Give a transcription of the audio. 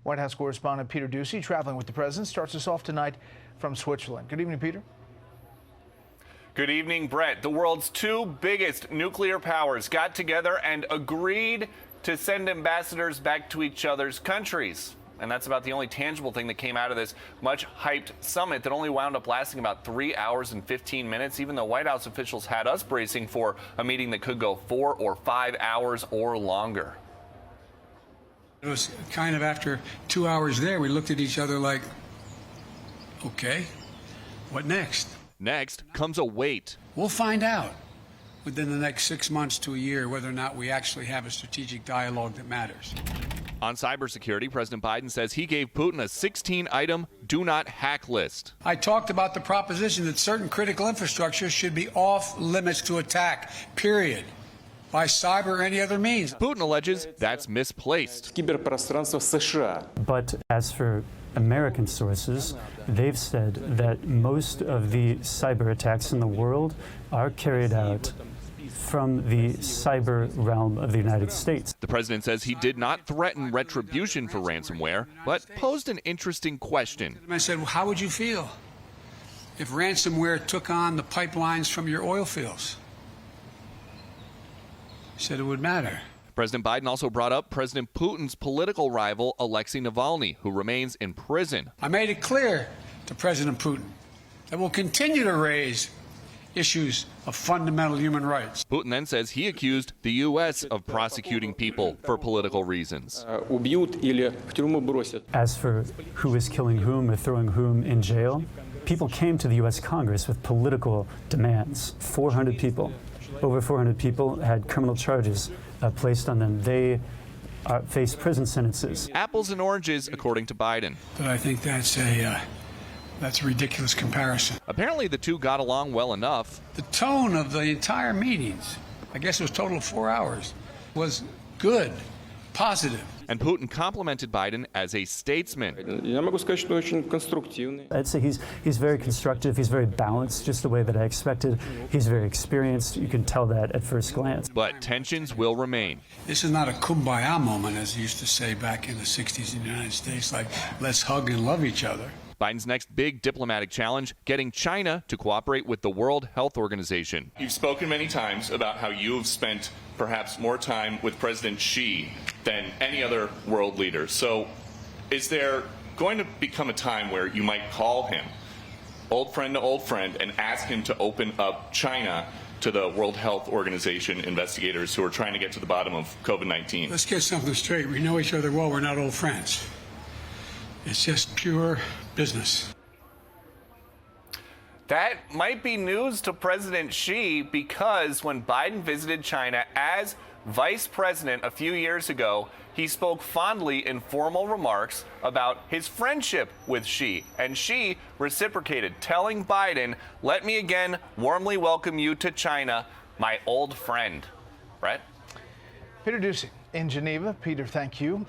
White House correspondent Peter Doocy, traveling with the president, starts us off tonight from Switzerland. Good evening, Peter. Good evening, Brett. The world's two biggest nuclear powers got together and agreed to send ambassadors back to each other's countries. And that's about the only tangible thing that came out of this much-hyped summit that only wound up lasting about 3 hours and 15 minutes, even though White House officials had us bracing for a meeting that could go 4 or 5 hours or longer. It was kind of after 2 hours there, we looked at each other like, okay, what next? Next comes a wait. We'll find out within the next 6 months to a year whether or not we actually have a strategic dialogue that matters. On cybersecurity, President Biden says he gave Putin a 16-item do not hack list. I talked about the proposition that certain critical infrastructure should be off limits to attack, period, by cyber or any other means. Putin alleges that's misplaced. But as for American sources, they've said that most of the cyber attacks in the world are carried out from the cyber realm of the United States. The president says he did not threaten retribution for ransomware, but posed an interesting question. I said, well, how would you feel if ransomware took on the pipelines from your oil fields? He said it would matter. President Biden also brought up President Putin's political rival, Alexei Navalny, who remains in prison. I made it clear to President Putin that we'll continue to raise issues of fundamental human rights. Putin then says he accused the U.S. of prosecuting people for political reasons. As for who is killing whom or throwing whom in jail, people came to the U.S. Congress with political demands. 400 people, over 400 people had criminal charges placed on them. They face prison sentences. Apples and oranges, according to Biden. But I think that's a ridiculous comparison. Apparently, the two got along well enough. The tone of the entire meetings, I guess it was a total of 4 hours, was good, positive. And Putin complimented Biden as a statesman. I'd say he's very constructive. He's very balanced, just the way that I expected. He's very experienced. You can tell that at first glance. But tensions will remain. This is not a kumbaya moment, as they used to say back in the 60s in the United States, like, let's hug and love each other. Biden's next big diplomatic challenge, getting China to cooperate with the World Health Organization. You've spoken many times about how you have spent perhaps more time with President Xi than any other world leader. So is there going to become a time where you might call him, old friend to old friend, and ask him to open up China to the World Health Organization investigators who are trying to get to the bottom of COVID-19? Let's get something straight. We know each other well. We're not old friends. It's just pure business. That might be news to President Xi, because when Biden visited China as vice president a few years ago, he spoke fondly in formal remarks about his friendship with Xi. And Xi reciprocated, telling Biden, "Let me again warmly welcome you to China, my old friend." Brett? Peter Doocy in Geneva. Peter, thank you.